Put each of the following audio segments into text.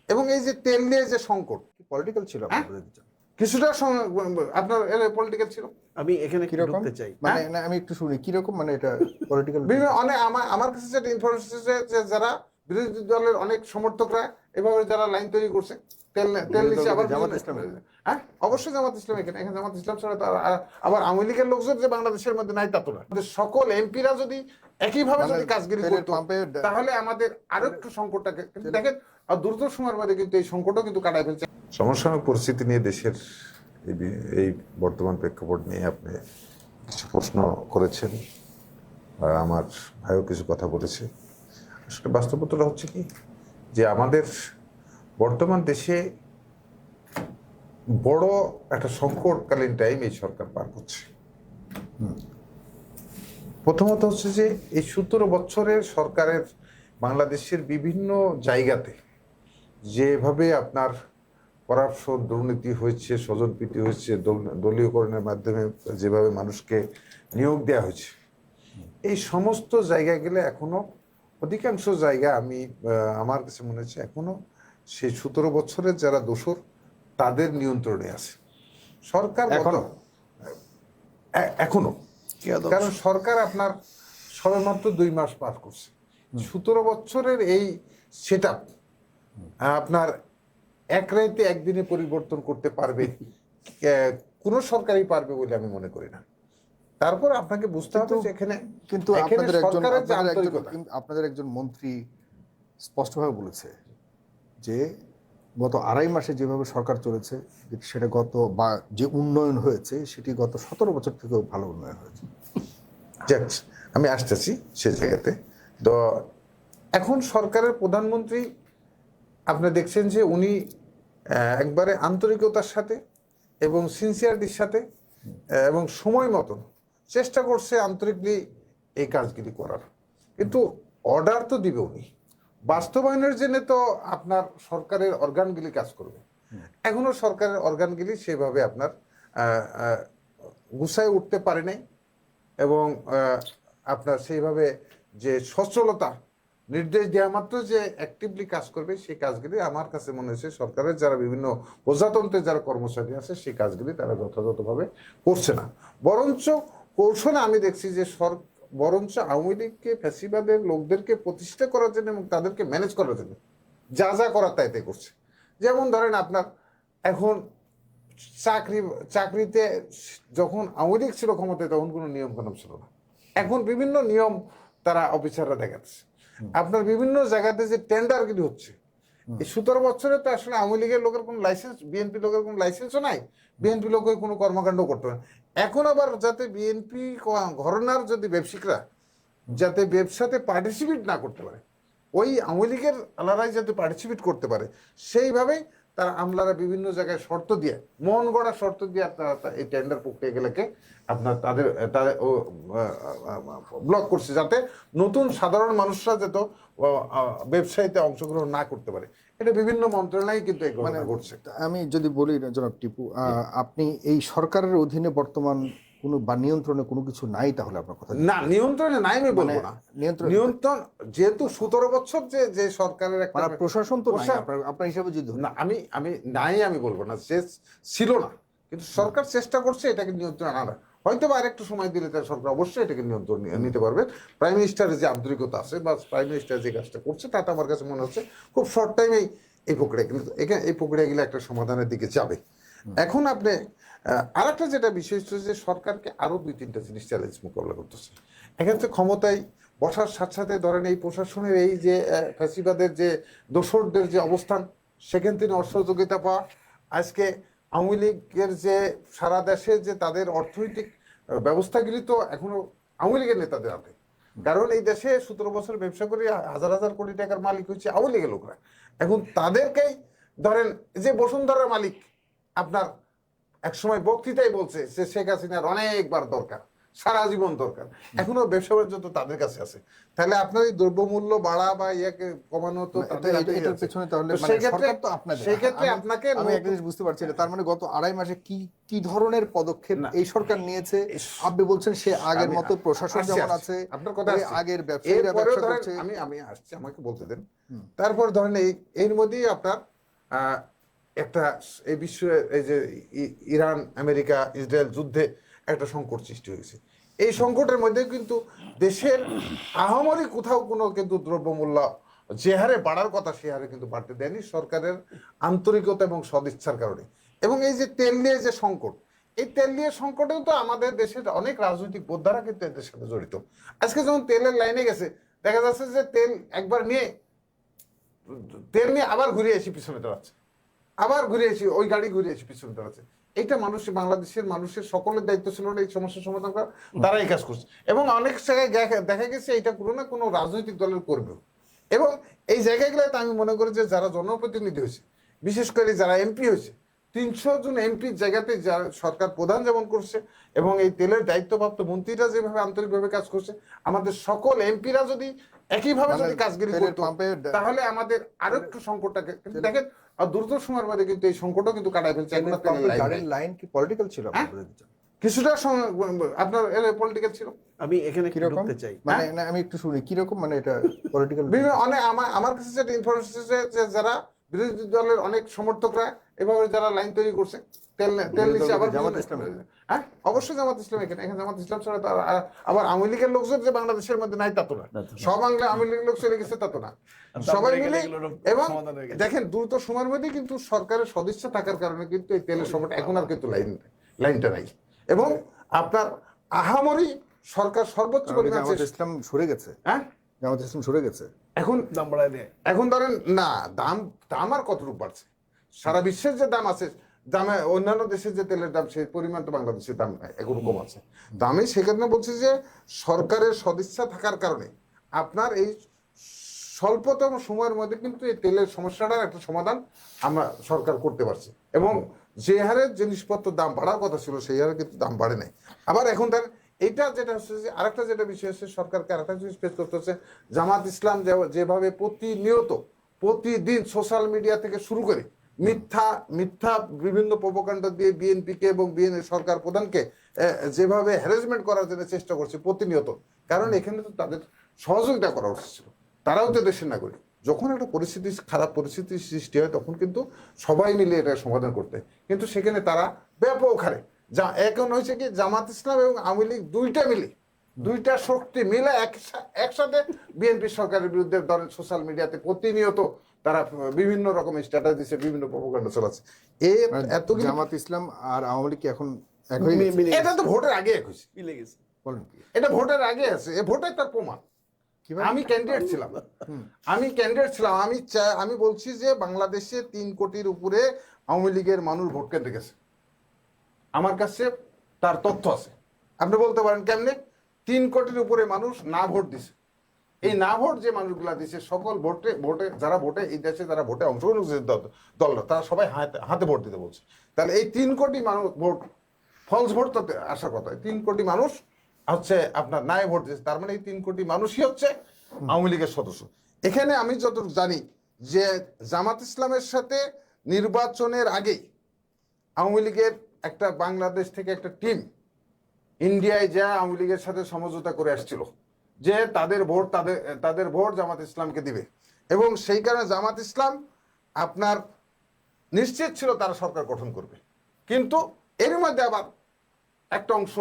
এবং এই যে তেল নিয়ে যে সংকট পলিটিক্যাল ছিল আপনাদের কিছুটা আপনার পলিটিক্যাল ছিল। আমি এখানে কিরকম ঢুকতে চাই, মানে না, আমি একটু শুনি কিরকম, মানে এটা পলিটিক্যাল বিভিন্ন অনেক আমার কাছে যেটা ইনফরমেশন যে যারা বিরোধী দলের অনেক সমর্থকরা এভাবে যারা লাইন তৈরি করছে তেল নিচ্ছে আবার জামাত ইসলাম। হ্যাঁ অবশ্যই জামাত ইসলাম, এখানে জামাত ইসলাম ছাড়া তো আবার আওয়ামী লীগের লোকজন যে বাংলাদেশের মধ্যে নাই তা তো না। সকল এমপিরা যদি একইভাবে যদি কাজগিরি করতো তাহলে আমাদের আরো একটু সংকটটাকে দেখেন, আর দ্রুত সময়ের মধ্যে কিন্তু এই সংকটও কিন্তু কাটাই ফেলছে। সমসাময়িক পরিস্থিতি নিয়ে দেশের এই বর্তমান প্রেক্ষাপট নিয়ে আপনি কিছু প্রশ্ন করেছেন, আর আমার ভাইও কিছু কথা বলেছে। আসলে বাস্তবতাটা হচ্ছে কি যে আমাদের বর্তমান দেশে বড় একটা সংকটকালীন টাইম এই সরকার পার করছে। প্রথমত হচ্ছে যে এই 17 বছরের সরকারের বাংলাদেশের বিভিন্ন জায়গাতে যেভাবে আপনার করাপশন দুর্নীতি হয়েছে, স্বজনপ্রীতি হয়েছে, দলীয়করণের মাধ্যমে যেভাবে মানুষকে নিয়োগ দেওয়া হয়েছে, এই সমস্ত জায়গায় গেলে এখনো অধিকাংশ জায়গা আমার কাছে মনে হচ্ছে এখনো সেই 17 বছরের যারা দোষর তাদের নিয়ন্ত্রণে আছে সরকার এখনো। কারণ সরকার আপনার সবেমাত্র 2 মাস পার করছে। 17 বছরের এই সেট আপ আপনার এক রাইতে একদিনে পরিবর্তন করতে পারবে কোনো সরকারই পারবে বলে আমি মনে করি না। তারপর আপনাকে বুঝতে হবে যে এখানে কিন্তু আপনাদের একজন মন্ত্রী স্পষ্টভাবে বলেছে যে গত 2.5 মাসে যেভাবে সরকার চলেছে সেটা বা যে উন্নয়ন হয়েছে সেটি গত 17 বছর থেকেও ভালো উন্নয়ন হয়েছে। আমি আসতেছি সে জায়গাতে। তো এখন সরকারের প্রধানমন্ত্রী আপনি দেখছেন যে উনি একবারে আন্তরিকতার সাথে এবং সিনসিয়ারিটির সাথে এবং সময় মতন চেষ্টা করছে আন্তরিকলি এই কাজগুলি করার, কিন্তু অর্ডার তো দিবে উনি, বাস্তবায়নের জন্য তো আপনার সরকারের অর্গানগুলি কাজ করবে। এখনো সরকারের অর্গানগুলি সেভাবে আপনার গুছায় উঠতে পারে নাই এবং আপনার সেইভাবে যে সচ্ছলতা নির্দেশ দেওয়া মাত্র যে অ্যাক্টিভলি কাজ করবে সেই কাজগুলি আমার কাছে মনে হয়েছে সরকারের যারা বিভিন্ন প্রজাতন্ত্রের যারা কর্মচারী আছে সেই কাজগুলি তারা যথাযথভাবে করছে না। বরঞ্চ কৌশলে আমি দেখছি যে বরঞ্চ আওয়ামী লীগকে ফ্যাসিবাদের লোকদেরকে প্রতিষ্ঠা করার জন্য এবং তাদেরকে ম্যানেজ করার জন্য যা যা করার তাই করছে। যেমন ধরেন আপনার এখন চাকরিতে যখন আওয়ামী লীগ ছিল ক্ষমতায় তখন কোনো নিয়ম কানুন ছিল না, এখন বিভিন্ন নিয়ম তারা অফিসাররা দেখাচ্ছে। আপনার বিভিন্ন জায়গাতে যে টেন্ডারগুলি হচ্ছে এই 17 বছরে তো আসলে আওয়ামী লীগের লোকের কোনো লাইসেন্স, বিএনপি লোকের কোনো লাইসেন্সও নাই, বিএনপি লোকের কোনো কর্মকাণ্ড করতে পারে। এখন আবার যাতে বিএনপি ঘরানার যদি ব্যবসায়িকরা যাতে ব্যবসাতে পার্টিসিপেট না করতে পারে, ওই আওয়ামী লীগের আলাদাই যাতে পার্টিসিপেট করতে পারে সেইভাবেই তারা আমলারা বিভিন্ন জায়গায় শর্ত দিয়ে মন গড়া শর্ত দিয়ে এই টেন্ডার প্রক্রিয়াগুলোকে আপনার তাদের ব্লক করছে যাতে নতুন সাধারণ মানুষরা যেত ব্যবসায়ীতে অংশগ্রহণ না করতে পারে। এটা বিভিন্ন মন্ত্রণালয় কিন্তু মানে ঘটছে। আমি যদি বলি জনাব টিপু, আপনি এই সরকারের অধীনে বর্তমান কোনো বা নিয়ন্ত্রণে কোনো কিছু নাই, তাহলে আপনার কথা না নিয়ন্ত্রণে নাই আমি বলবো না। নিয়ন্ত্রণ যেহেতু 17 বছর যে সরকারের একটা প্রশাসন তো নাই আপনার হিসাবে যদি না, আমি নাই আমি বলবো না, সে ছিল না, কিন্তু সরকার চেষ্টা করছে এটাকে নিয়ন্ত্রণ আনা। হয়তো বা আরেকটু সময় দিলে তার সরকার অবশ্যই এটাকে নিয়ন্ত্রণ নিতে পারবে। প্রাইম মিনিস্টারের যে আন্তরিকতা আছে বা প্রাইম মিনিস্টার যে কাজটা করছে তাতে আমার কাছে মনে হচ্ছে খুব শর্ট টাইমেই এই প্রক্রিয়াগুলো একটা সমাধানের দিকে যাবে। এখন আপনি আর একটা যেটা বিষয় হচ্ছে যে সরকারকে আরো 2-3টা জিনিস চ্যালেঞ্জ মোকাবিলা করতেছে। এক্ষেত্রে ক্ষমতায় বসার সাথে সাথে ধরেন এই প্রশাসনের এই যে ফ্যাসিবাদের যে দোসরদের যে অবস্থান সেখান থেকে অসহযোগিতা পাওয়া, আজকে আওয়ামী লীগের যে সারা দেশে যে তাদের অর্থনৈতিক ব্যবস্থাগুলি তো এখনো আওয়ামী লীগের নেতাদের হাতে, কারণ এই দেশে 17 বছর ব্যবসা করে হাজার হাজার কোটি টাকার মালিক হচ্ছে আওয়ামী লীগের লোকরা। এখন তাদেরকেই ধরেন যে বসুন্ধরার মালিক আপনার একসময় বক্তৃতাই বলছে যে শেখ হাসিনার অনেকবার দরকার, সারা জীবন দরকার, এখনো ব্যবসা বাণিজ্য তো তাদের কাছে আছে। তাহলে আপনার এই দ্রব্যমূল্য বাড়া বা ইয়াকে কমানো তো এটার পেছনে, তাহলে সেক্ষেত্রে আপনাকে আমি একটা জিনিস বুঝতে পারছি না, তার মানে গত 2.5 মাসে কি ধরনের পদক্ষেপ এই সরকার নিয়েছে? আপনি বলছেন সে আগের মতো প্রশাসন যেমন আছে, আপনার কথা আগের ব্যবসায়ীরা ব্যবসা করছে। আমি আসছি, আমাকে বলতে দেন। তারপর ধরেন এর মধ্যেই আপনার আহ, একটা এই বিশ্বে এই যে ইরান আমেরিকা ইসরায়েল যুদ্ধে একটা সংকট সৃষ্টি হয়েছে। এই সংকটের মধ্যে কিন্তু দেশের আহামরি কোথাও কোনো কিন্তু দ্রব্যমূল্য যে হারে বাড়ার কথা সে হারে কিন্তু বাড়তে দেয়নি সরকারের আন্তরিকতা এবং সদিচ্ছার কারণে। এবং এই যে তেল নিয়ে যে সংকট, এই তেল নিয়ে সংকটেও তো আমাদের দেশের অনেক রাজনৈতিক বোদ্ধারা কিন্তু এদের সাথে জড়িত। আজকে যখন তেলের লাইনে গেছে দেখা যাচ্ছে যে তেল একবার নিয়ে তেল নিয়ে আবার ঘুরে এসে পিছনে দাঁড়াচ্ছে, আবার ঘুরে এসে ওই গাড়ি ঘুরে এসে পিছনে দাঁড়াচ্ছে। এটা বাংলাদেশের মানুষের সকলের দায়িত্ব ছিল না এই সমস্যার সমাধান করা, তারা এই কাজ করছে। এবং অনেক জায়গায় দেখা গেছে এটা কোনো না কোনো রাজনৈতিক দলের করবেও। এবং এই জায়গাগুলোতে আমি মনে করি যে যারা জনপ্রতিনিধি হয়েছে, বিশেষ করে যারা এমপি হয়েছে, 300 জন এমপির জায়গাতে যারা সরকার প্রধান যেমন করছে এবং এই তেলের দায়িত্বপ্রাপ্ত মন্ত্রীরা যেভাবে আন্তরিকভাবে কাজ করছে, আমাদের সকল এমপিরা যদি একইভাবে যদি কাজগিরি করতো তাহলে আমাদের আরো একটু সংকটটাকে কিন্তু দেখেন আর দ্রুত সময়ের মধ্যে কিন্তু এই সংকটও কিন্তু কাটাই ফেলছে। এখন আর তেলের লাইন নেই। লাইন কি পলিটিক্যাল ছিল হ্যাঁ? কিছুটা আপনার পলিটিক্যাল ছিল। আমি এখানে কিরকম ঢুকতে চাই। মানে না, আমি একটু শুনি কিরকম, মানে এটা পলিটিক্যাল বিভিন্ন অনেক আমার কাছে যেটা ইনফরমেশন যে যারা বিরোধী দলের অনেক সমর্থকরা এভাবে যারা লাইন তৈরি করছে তেল নিচ্ছে আবার জামাত ইসলাম। হ্যাঁ অবশ্যই জামাত ইসলাম। এখানে জামাত ইসলাম ছাড়া তো আবার আওয়ামী লীগের লোকজন যে বাংলাদেশের মধ্যে নাই তা তো না, সব আওয়ামী লীগের লোক চলে গেছে তা তো না, সবাই মিলে। এবং দেখেন দ্রুত সময়ের মধ্যে কিন্তু সরকারের সদিচ্ছা থাকার কারণে কিন্তু এই তেলের সময়টা এখন আর কিন্তু লাইনটা নাই। এবং আপনার আহামরি সরকার সর্বোচ্চ পরিমাণ জামাত ইসলাম সরে গেছে, হ্যাঁ জামাত ইসলাম সরে গেছে। এখন দাম বাড়ায় দেয়। এখন ধরেন না দাম আর কতটুকু বাড়ছে, সারা বিশ্বের যে দাম আছে দামে অন্যান্য দেশের যে তেলের দাম সেই পরিমাণ তো বাংলাদেশের দাম এখন কম আছে। তো আমি সেখানে বলছি যে সরকারের সদিচ্ছা থাকার কারণে আপনার এই স্বল্পতম সময়ের মধ্যে কিন্তু এই তেলের সমস্যাটার একটা সমাধান আমরা সরকার করতে পারছে। এবং যে হারে জিনিসপত্র দাম বাড়ার কথা ছিল সেই হারে কিন্তু দাম বাড়ে নাই। আবার এখন তার এইটা যেটা হচ্ছে যে আরেকটা যেটা বিষয় হচ্ছে সরকারকে আরেকটা জিনিস পেশ করতে হচ্ছে, জামাত ইসলাম যেভাবে প্রতিদিন সোশ্যাল মিডিয়া থেকে শুরু করে মিথ্যা বিভিন্ন প্রোপাগান্ড দিয়ে বিএনপিকে এবং সরকার প্রধানকে যেভাবে হ্যারাসমেন্ট করার জন্য চেষ্টা করছে প্রতিনিয়ত, কারণ এখানে তো তাদের সহযোগিতা করা উচিত ছিল, তারাও তো দেশের নাগরিক। যখন একটা খারাপ পরিস্থিতির সৃষ্টি হয় তখন কিন্তু সবাই মিলে এটা সমাধান করতে, কিন্তু সেখানে তারা ব্যাপক হারে এখন হয়েছে কি জামাত ইসলাম এবং আওয়ামী লীগ দুইটা শক্তি মিলে একসাথে বিএনপি সরকারের বিরুদ্ধে ধরেন সোশ্যাল মিডিয়াতে প্রতিনিয়ত তারা বিভিন্ন রকম স্ট্যাটাস দিচ্ছে, বিভিন্ন প্রোপাগান্ডা চালাচ্ছে। এতগুলো জামাত ইসলাম আর আওয়ামী লীগ কি এখন এক হয়ে গেছে? এটা তো ভোটের আগে এক হয়েছে, মিলে গেছে। বলেন কি? এটা ভোটের আগে আছে, এ ভোটের তার প্রমাণ। কিভাবে? আমি ক্যান্ডিডেট ছিলাম, আমি বলছি যে বাংলাদেশে 3 কোটির উপরে আওয়ামী লীগের মানুষ ভোট কেন্দ্রে গেছে, আমার কাছে তার তথ্য আছে। আপনি বলতে পারেন কেমনে? 3 কোটির উপরে মানুষ না ভোট দিছে। এই না ভোট যে মানুষগুলা দিছে সকল ভোটে যারা ভোটে এই দেশে যারা ভোটে অংশগ্রহণ করছে দলরা তারা সবাই হাতে ভোট দিতে বলছে। তাহলে এই 3 কোটি মানুষ ভোট ফলস ভোট তাতে আসার কথা। 3 কোটি মানুষ হচ্ছে আপনার নাই ভোট দিয়েছে, তার মানে এই 3 কোটি মানুষই হচ্ছে আওয়ামী লীগের সদস্য। এখানে আমি যতটুকু জানি যে জামাত ইসলামের সাথে নির্বাচনের আগেই আওয়ামী লীগের একটা বাংলাদেশ থেকে একটা টিম ইন্ডিয়ায় যা আওয়ামী লীগের সাথে সমঝোতা করে আসছিল যে তাদের ভোট জামাত ইসলামকে দিবে, এবং সেই কারণে জামাত ইসলাম আপনার নিশ্চিত ছিল তারা সরকার গঠন করবে। কিন্তু এর মধ্যে আবার একটা অংশ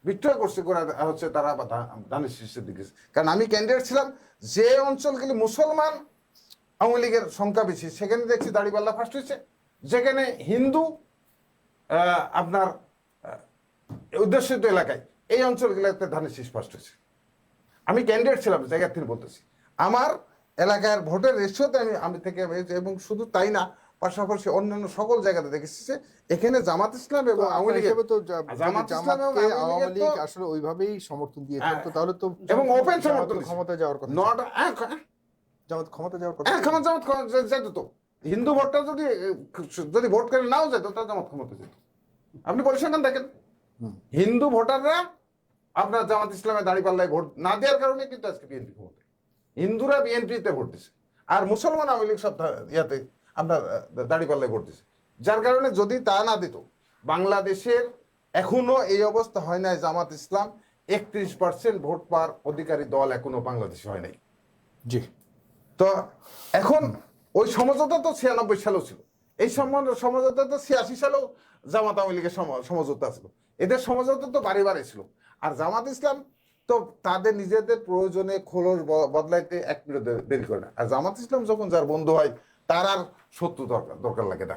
বিক্রয় করছে হচ্ছে তারা আবার ধানের শীর্ষের দিকে। কারণ আমি ক্যান্ডিডেট ছিলাম যে অঞ্চলগুলি মুসলমান আওয়ামী লীগের সংখ্যা বেশি সেখানে দেখছি দাড়িপাল্লা ফার্স্ট হয়েছে, যেখানে হিন্দু আপনার উদ্দেশিত এলাকায় এই অঞ্চলগুলোতে ধানের শীষ ফার্স্ট হয়েছে। আমি ক্যান্ডিডেট ছিলাম জায়গা থেকে বলতেছি, আমার এলাকার ভোটের রেশিওতে আমি থেকে এবং শুধু তাই না পাশাপাশি অন্যান্য সকল জায়গাতে দেখেছি যে এখানে জামাত ইসলাম এবং আওয়ামী লীগ আসলে ওইভাবেই সমর্থন দিয়েছে, তো তাহলে তো এবং ওপেন সমর্থন ক্ষমতা যাওয়ার কথা, নট জামাত ক্ষমতা যাওয়ার কথা, জামাত যেত তো হিন্দু ভোটটা যদি ভোট করে নাও যেত তার জামাত ক্ষমতা যেত। আপনি পরিসংখ্যান দেখেন, হিন্দু ভোটাররা আপনার জামাত ইসলামের দাঁড়িপাল্লায় ভোট না দেওয়ার কারণে কিন্তু আজকে বিএনপি ক্ষমতায়, হিন্দুরা বিএনপিতে ভোট দিছে আর মুসলমান আওয়ামী লীগ সব ইয়াতে আপনার দাঁড়িপাল্লায় ভোট দিছে। যার কারণে যদি তা না দিত বাংলাদেশের এখনো এই অবস্থা হয় নাই, জামাত ইসলাম 31% ভোট পাওয়ার অধিকারী দল এখনো বাংলাদেশে হয় নাই। জি। তো এখন ওই সমঝোতা তো 96 সালেও ছিল, এই সমঝোতা তো 86 সালেও জামাত আওয়ামী লীগের সমঝোতা ছিল, এদের সমঝোতা তো বারে বারে ছিল। আর জামাত ইসলাম তো তাদের নিজেদের প্রয়োজনে খোলস বদলাইতে এক মিনিট দেরি করে না। আর জামাত ইসলাম যখন যার বন্ধু হয় তার আর শত্রু দরকার লাগে না।